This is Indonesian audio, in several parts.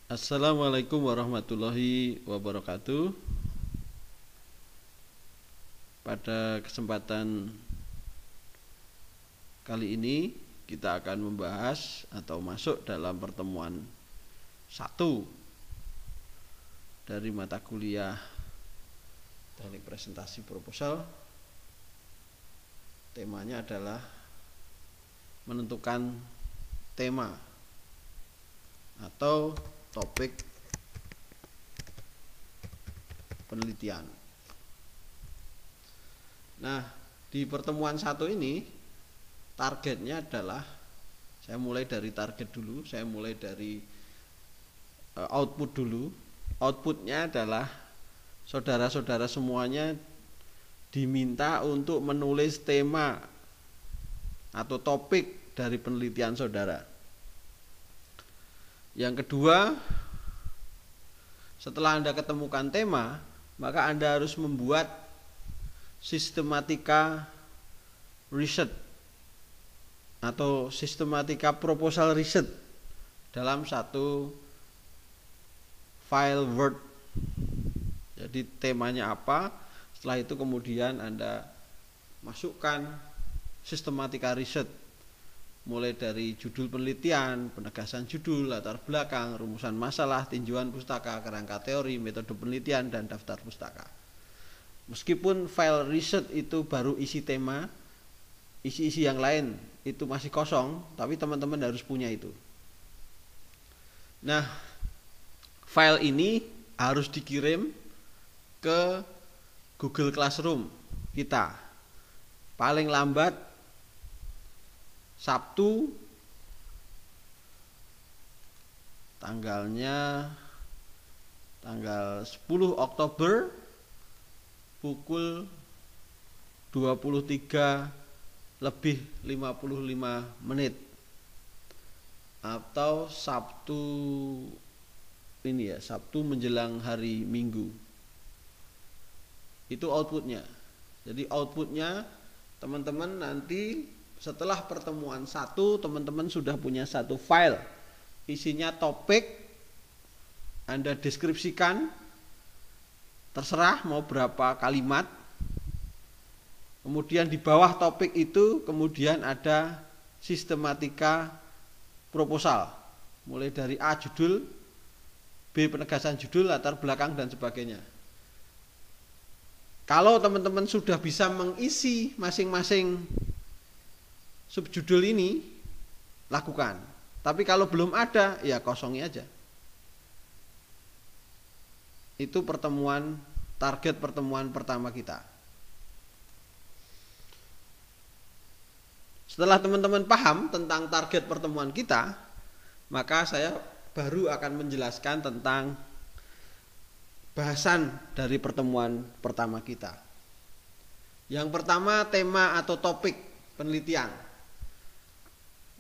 Assalamualaikum warahmatullahi wabarakatuh. Pada kesempatan kali ini kita akan membahas atau masuk dalam pertemuan 1 dari mata kuliah Teknik Presentasi Proposal. Temanya adalah menentukan tema atau topik penelitian. Nah, di pertemuan 1 ini targetnya adalah, saya mulai dari target dulu, saya mulai dari output dulu. Outputnya adalah saudara-saudara semuanya diminta untuk menulis tema atau topik dari penelitian saudara. Yang kedua, setelah Anda ketemukan tema, maka Anda harus membuat sistematika riset atau sistematika proposal riset dalam satu file Word. Jadi temanya apa, setelah itu kemudian Anda masukkan sistematika riset, mulai dari judul penelitian, penegasan judul, latar belakang, rumusan masalah, tinjauan pustaka, kerangka teori, metode penelitian, dan daftar pustaka. Meskipun file riset itu baru isi tema, isi-isi yang lain itu masih kosong, tapi teman-teman harus punya itu. Nah, file ini harus dikirim ke Google Classroom kita. Paling lambat Sabtu, tanggal 10 Oktober pukul 23:55 atau Sabtu ini ya, Sabtu menjelang hari Minggu. Itu outputnya. Jadi outputnya teman-teman nanti setelah pertemuan 1, teman-teman sudah punya satu file, isinya topik, Anda deskripsikan, terserah mau berapa kalimat. Kemudian di bawah topik itu kemudian ada sistematika proposal, mulai dari A judul, B penegasan judul, latar belakang, dan sebagainya. Kalau teman-teman sudah bisa mengisi masing-masing subjudul ini, lakukan. Tapi kalau belum ada, ya kosongi aja. Itu target pertemuan pertama kita. Setelah teman-teman paham tentang target pertemuan kita, maka saya baru akan menjelaskan tentang bahasan dari pertemuan pertama kita. Yang pertama, tema atau topik penelitian.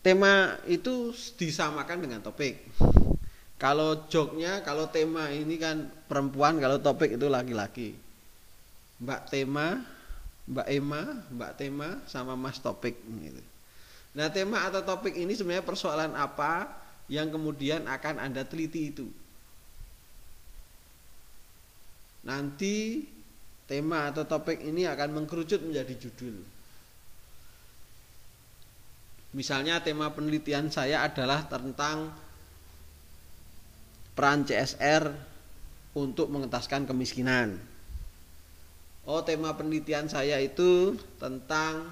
Tema itu disamakan dengan topik. Kalau joknya, kalau tema ini kan perempuan, kalau topik itu laki-laki. Mbak tema, Mbak Ema, Mbak tema, sama Mas topik gitu. Nah, tema atau topik ini sebenarnya persoalan apa yang kemudian akan Anda teliti itu. Nanti tema atau topik ini akan mengkerucut menjadi judul. Misalnya tema penelitian saya adalah tentang peran CSR untuk mengentaskan kemiskinan. Oh, tema penelitian saya itu tentang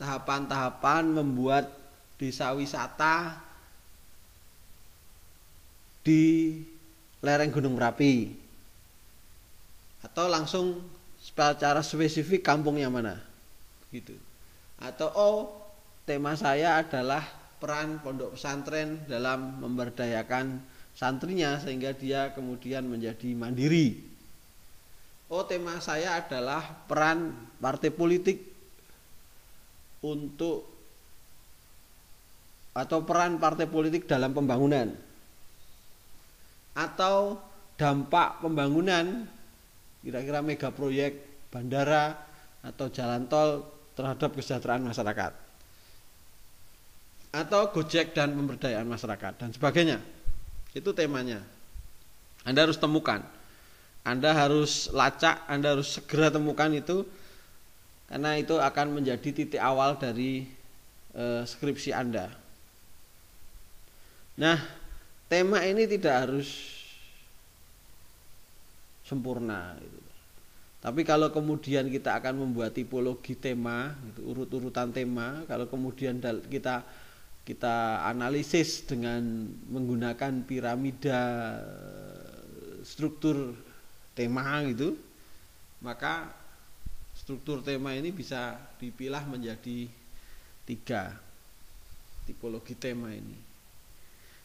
tahapan-tahapan membuat desa wisata di lereng Gunung Merapi. Atau langsung secara spesifik kampungnya mana. Gitu. Atau tema saya adalah peran pondok pesantren dalam memberdayakan santrinya sehingga dia kemudian menjadi mandiri. Tema saya adalah peran partai politik peran partai politik dalam pembangunan. Atau dampak pembangunan, kira-kira mega proyek bandara atau jalan tol terhadap kesejahteraan masyarakat. Atau Gojek dan pemberdayaan masyarakat dan sebagainya. Itu temanya. Anda harus temukan. Anda harus lacak, Anda harus segera temukan itu, karena itu akan menjadi titik awal dari skripsi Anda. Nah, tema ini tidak harus sempurna gitu. Tapi kalau kemudian kita akan membuat tipologi tema, gitu, urut-urutan tema, kalau kemudian kita analisis dengan menggunakan piramida struktur tema gitu, maka struktur tema ini bisa dipilah menjadi 3 tipologi tema ini.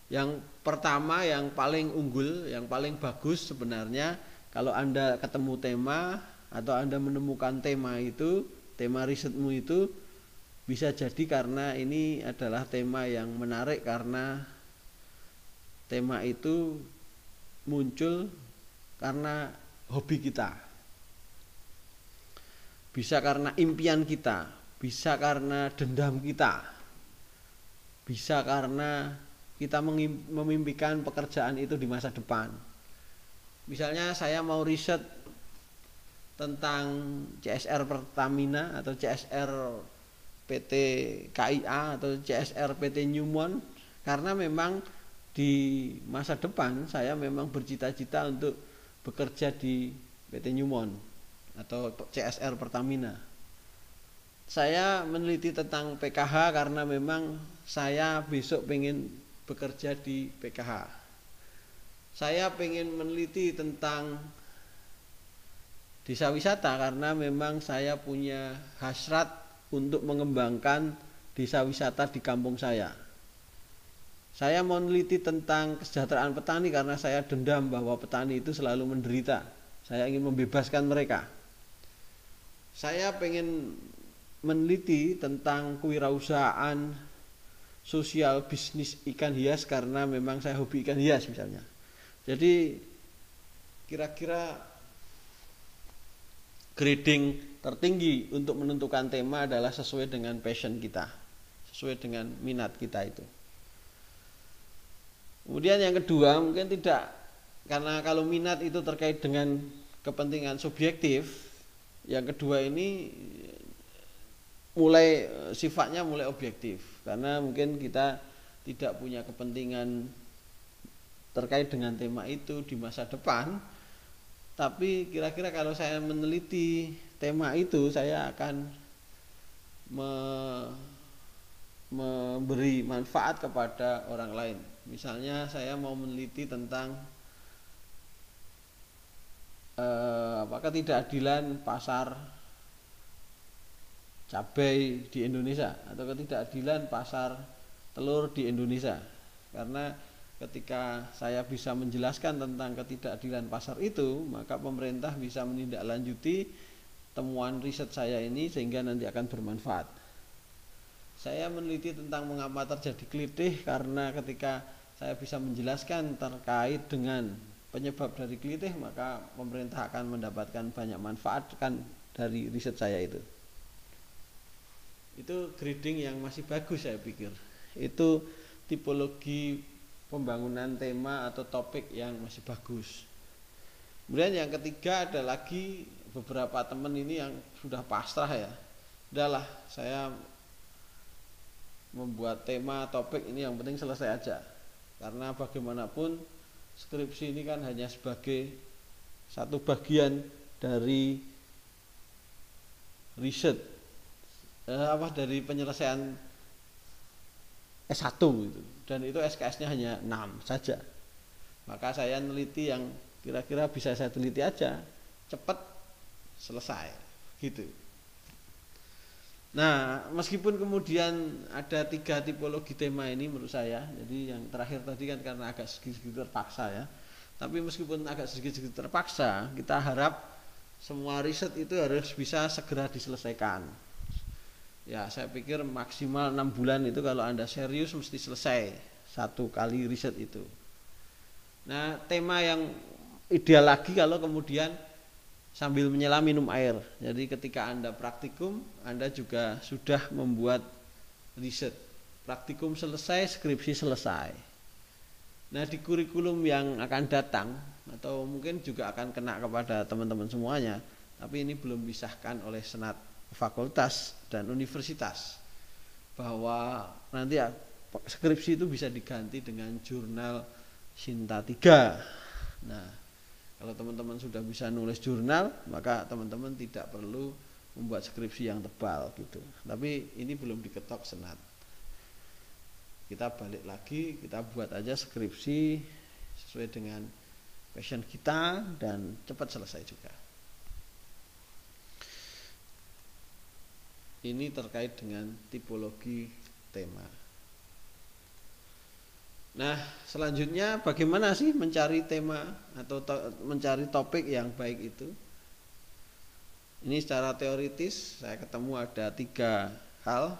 Yang pertama, yang paling unggul, yang paling bagus sebenarnya, kalau Anda ketemu tema atau Anda menemukan tema itu, tema risetmu itu, bisa jadi karena ini adalah tema yang menarik, karena tema itu muncul karena hobi kita, bisa karena impian kita, bisa karena dendam kita, bisa karena kita memimpikan pekerjaan itu di masa depan. Misalnya saya mau riset tentang CSR Pertamina atau CSR PT KIA atau CSR PT Newmont, karena memang di masa depan saya memang bercita-cita untuk bekerja di PT Newmont atau CSR Pertamina. Saya meneliti tentang PKH karena memang saya besok pengen bekerja di PKH. Saya pengen meneliti tentang desa wisata karena memang saya punya hasrat untuk mengembangkan desa wisata di kampung saya. Saya mau meneliti tentang kesejahteraan petani karena saya dendam bahwa petani itu selalu menderita. Saya ingin membebaskan mereka. Saya pengen meneliti tentang kewirausahaan sosial bisnis ikan hias karena memang saya hobi ikan hias misalnya. Jadi kira-kira grading tertinggi untuk menentukan tema adalah sesuai dengan passion kita, sesuai dengan minat kita itu. Kemudian yang kedua, mungkin tidak, karena kalau minat itu terkait dengan kepentingan subjektif. Yang kedua ini sifatnya mulai objektif, karena mungkin kita tidak punya kepentingan terkait dengan tema itu di masa depan. Tapi kira-kira kalau saya meneliti tema itu, saya akan memberi manfaat kepada orang lain. Misalnya saya mau meneliti tentang ketidakadilan pasar cabai di Indonesia atau ketidakadilan pasar telur di Indonesia. Karena ketika saya bisa menjelaskan tentang ketidakadilan pasar itu, maka pemerintah bisa menindaklanjuti temuan riset saya ini sehingga nanti akan bermanfaat. Saya meneliti tentang mengapa terjadi kelitih karena ketika saya bisa menjelaskan terkait dengan penyebab dari kelitih, maka pemerintah akan mendapatkan banyak manfaat kan dari riset saya itu. Itu grading yang masih bagus saya pikir. Itu tipologi pembangunan tema atau topik yang masih bagus. Kemudian yang ketiga ada lagi beberapa teman ini yang sudah pasrah ya. Udahlah, saya membuat tema topik ini yang penting selesai aja. Karena bagaimanapun skripsi ini kan hanya sebagai satu bagian dari riset dari penyelesaian S1 gitu. Dan itu SKS-nya hanya 6 saja. Maka saya neliti yang kira-kira bisa saya teliti aja, cepat selesai gitu. Nah, meskipun kemudian ada 3 tipologi tema ini menurut saya, jadi yang terakhir tadi kan karena agak sedikit terpaksa ya. Tapi meskipun agak sedikit terpaksa, kita harap semua riset itu harus bisa segera diselesaikan. Ya, saya pikir maksimal 6 bulan itu kalau Anda serius mesti selesai satu kali riset itu. Nah, tema yang ideal lagi kalau kemudian sambil menyelam minum air. Jadi ketika Anda praktikum, Anda juga sudah membuat riset. Praktikum selesai, skripsi selesai. Nah, di kurikulum yang akan datang atau mungkin juga akan kena kepada teman-teman semuanya, tapi ini belum disahkan oleh senat fakultas dan universitas, bahwa nanti skripsi itu bisa diganti dengan jurnal Sinta 3. Nah, kalau teman-teman sudah bisa nulis jurnal, maka teman-teman tidak perlu membuat skripsi yang tebal gitu. Tapi ini belum diketok senat. Kita balik lagi, kita buat aja skripsi sesuai dengan passion kita dan cepat selesai juga. Ini terkait dengan tipologi tema. Nah, selanjutnya bagaimana sih mencari tema atau mencari topik yang baik itu? Ini secara teoritis saya ketemu ada 3 hal.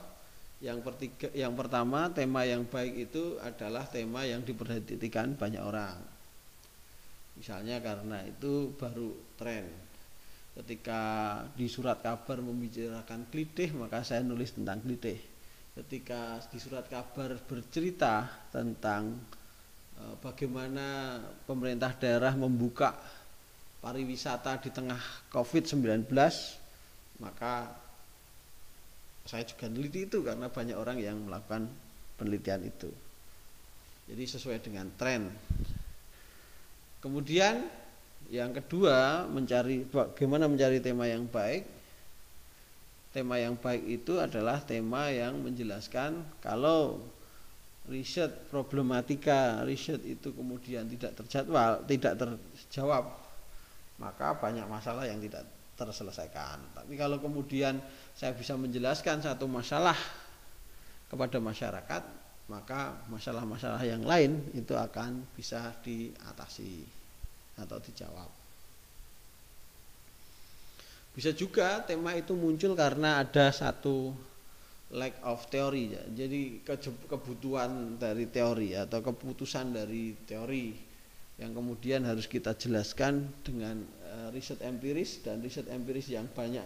Yang pertama, tema yang baik itu adalah tema yang diperhatikan banyak orang. Misalnya karena itu baru tren. Ketika di surat kabar membicarakan klitih, maka saya nulis tentang klitih. Ketika di surat kabar bercerita tentang bagaimana pemerintah daerah membuka pariwisata di tengah COVID-19, maka saya juga neliti itu karena banyak orang yang melakukan penelitian itu. Jadi sesuai dengan tren. Kemudian yang kedua, bagaimana mencari tema yang baik. Tema yang baik itu adalah tema yang menjelaskan kalau riset problematika riset itu kemudian tidak terjawab, maka banyak masalah yang tidak terselesaikan. Tapi kalau kemudian saya bisa menjelaskan satu masalah kepada masyarakat, maka masalah-masalah yang lain itu akan bisa diatasi atau dijawab. Bisa juga tema itu muncul karena ada satu lack of theory, ya. Jadi kebutuhan dari teori atau keputusan dari teori yang kemudian harus kita jelaskan dengan riset empiris, dan riset empiris yang banyak.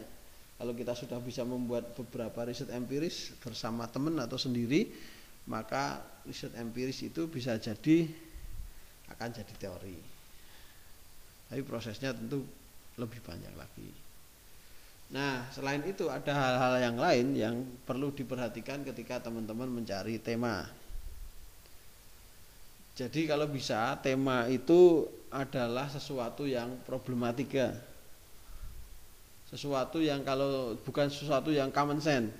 Kalau kita sudah bisa membuat beberapa riset empiris bersama teman atau sendiri, maka riset empiris itu bisa akan jadi teori. Tapi prosesnya tentu lebih banyak lagi. Nah, selain itu ada hal-hal yang lain yang perlu diperhatikan ketika teman-teman mencari tema. Jadi kalau bisa, tema itu adalah sesuatu yang problematika. Sesuatu yang kalau bukan sesuatu yang common sense.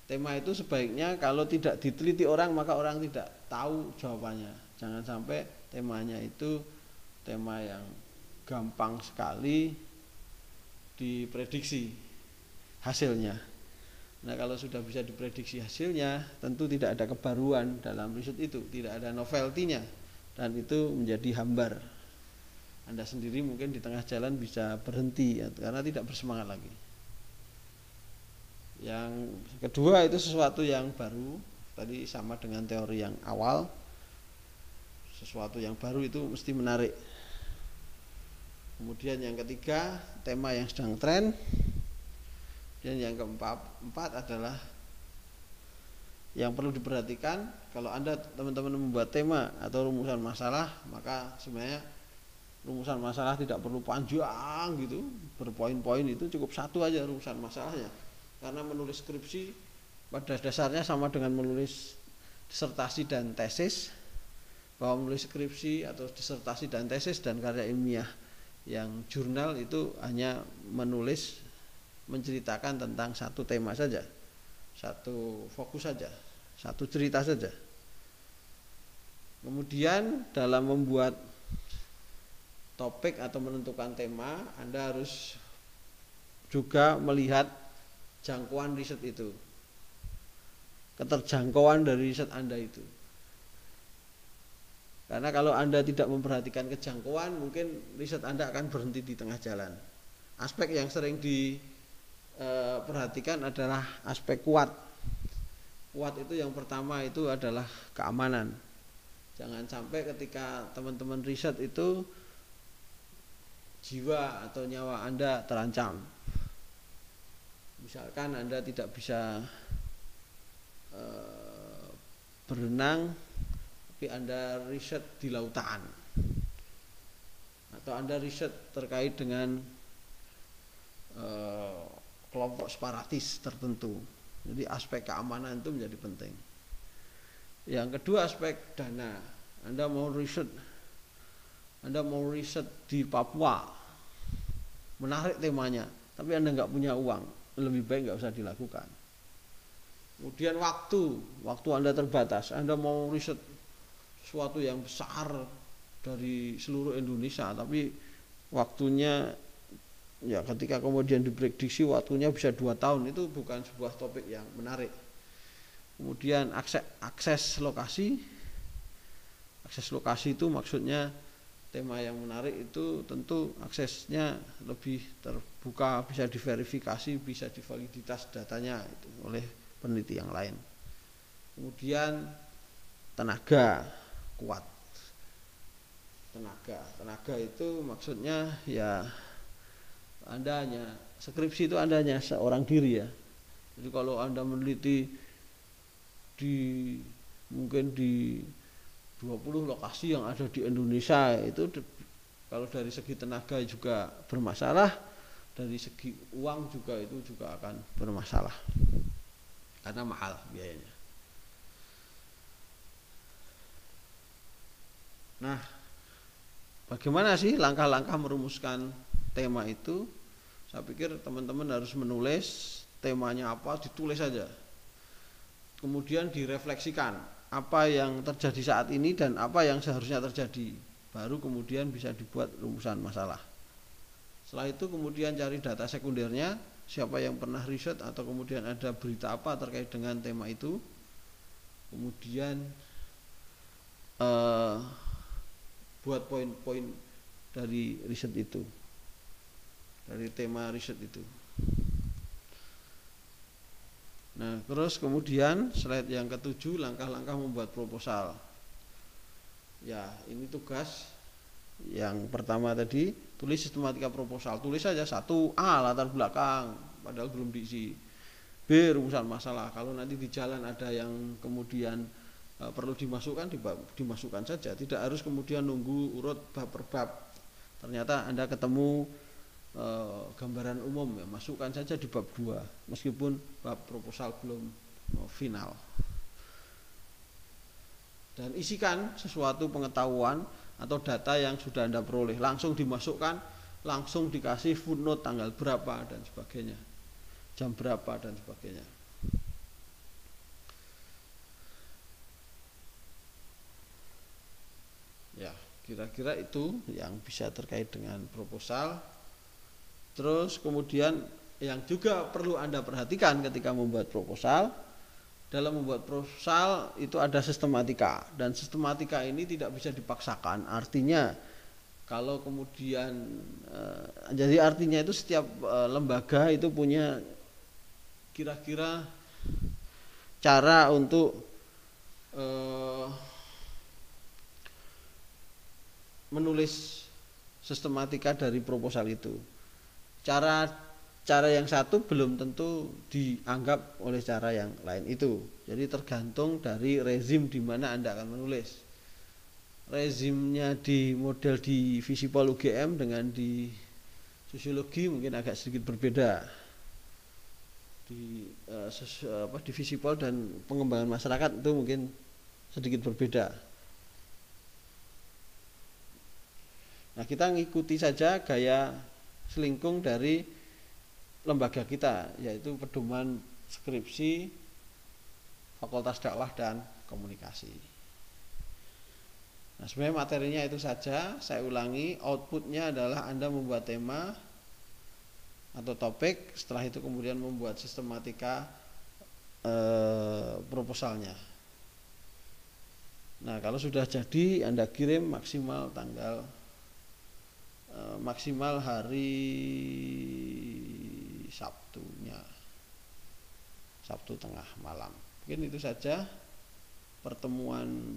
Tema itu sebaiknya kalau tidak diteliti orang, maka orang tidak tahu jawabannya. Jangan sampai temanya itu tema yang gampang sekali diprediksi hasilnya. Nah, kalau sudah bisa diprediksi hasilnya, tentu tidak ada kebaruan dalam riset itu, tidak ada novelty-nya, dan itu menjadi hambar. Anda sendiri mungkin di tengah jalan bisa berhenti, ya, karena tidak bersemangat lagi. Yang kedua itu sesuatu yang baru, tadi sama dengan teori yang awal, sesuatu yang baru itu mesti menarik. Kemudian yang ketiga, tema yang sedang tren. Dan yang keempat adalah yang perlu diperhatikan, kalau Anda teman-teman membuat tema atau rumusan masalah, maka sebenarnya rumusan masalah tidak perlu panjang gitu, berpoin-poin, itu cukup satu aja rumusan masalahnya. Karena menulis skripsi pada dasarnya sama dengan menulis disertasi dan tesis, bahwa menulis skripsi atau disertasi dan tesis dan karya ilmiah yang jurnal itu hanya menceritakan tentang satu tema saja, satu fokus saja, satu cerita saja. Kemudian dalam membuat topik atau menentukan tema, Anda harus juga melihat jangkauan riset itu, keterjangkauan dari riset Anda itu. Karena kalau Anda tidak memperhatikan kejangkauan, mungkin riset Anda akan berhenti di tengah jalan. Aspek yang sering perhatikan adalah aspek kuat. Kuat itu yang pertama itu adalah keamanan. Jangan sampai ketika teman-teman riset itu jiwa atau nyawa Anda terancam. Misalkan Anda tidak bisa berenang tapi Anda riset di lautan, atau Anda riset terkait dengan kelompok separatis tertentu. Jadi aspek keamanan itu menjadi penting. Yang kedua, aspek dana. Anda mau riset di Papua, menarik temanya, tapi Anda nggak punya uang, lebih baik nggak usah dilakukan. Kemudian waktu Anda terbatas. Anda mau riset sesuatu yang besar dari seluruh Indonesia, tapi waktunya, ya ketika kemudian diprediksi waktunya bisa 2 tahun, itu bukan sebuah topik yang menarik. Kemudian akses lokasi itu maksudnya tema yang menarik itu tentu aksesnya lebih terbuka, bisa diverifikasi, bisa divaliditas datanya itu oleh peneliti yang lain. Kemudian tenaga kuat. Tenaga itu maksudnya ya Anda hanya skripsi itu Anda hanya seorang diri ya. Jadi kalau Anda meneliti mungkin di 20 lokasi yang ada di Indonesia, itu kalau dari segi tenaga juga bermasalah, dari segi uang juga itu juga akan bermasalah karena mahal biayanya. Nah, bagaimana sih langkah-langkah merumuskan tema itu? Saya pikir teman-teman harus menulis temanya apa, ditulis saja. Kemudian direfleksikan apa yang terjadi saat ini dan apa yang seharusnya terjadi. Baru kemudian bisa dibuat rumusan masalah. Setelah itu kemudian cari data sekundernya, siapa yang pernah riset atau kemudian ada berita apa terkait dengan tema itu. Kemudian buat poin-poin dari riset itu, dari tema riset itu. Nah, terus kemudian slide yang ke-7, langkah-langkah membuat proposal. Ya, ini tugas yang pertama tadi, tulis sistematika proposal. Tulis saja 1A latar belakang, padahal belum diisi. B rumusan masalah. Kalau nanti di jalan ada yang kemudian perlu dimasukkan saja. Tidak harus kemudian nunggu urut bab per bab. Ternyata Anda ketemu gambaran umum, ya masukkan saja di bab 2 meskipun bab proposal belum final. Dan isikan sesuatu pengetahuan atau data yang sudah Anda peroleh, langsung dimasukkan, langsung dikasih footnote tanggal berapa dan sebagainya, jam berapa dan sebagainya. Ya, kira-kira itu yang bisa terkait dengan proposal. Terus kemudian yang juga perlu Anda perhatikan ketika membuat proposal, dalam membuat proposal itu ada sistematika, dan sistematika ini tidak bisa dipaksakan. Artinya kalau kemudian jadi artinya itu setiap lembaga itu punya kira-kira cara untuk menulis sistematika dari proposal itu. Cara yang satu belum tentu dianggap oleh cara yang lain itu. Jadi tergantung dari rezim di mana Anda akan menulis. Rezimnya di model di Visipol UGM dengan di sosiologi mungkin agak sedikit berbeda. Di Visipol dan pengembangan masyarakat itu mungkin sedikit berbeda. Nah, kita ngikuti saja gaya selingkung dari lembaga kita, yaitu pedoman skripsi Fakultas Dakwah dan Komunikasi. Nah, sebenarnya materinya itu saja. Saya ulangi, outputnya adalah Anda membuat tema atau topik, setelah itu kemudian membuat sistematika proposalnya. Nah, kalau sudah jadi Anda kirim maksimal hari Sabtu tengah malam. Mungkin itu saja pertemuan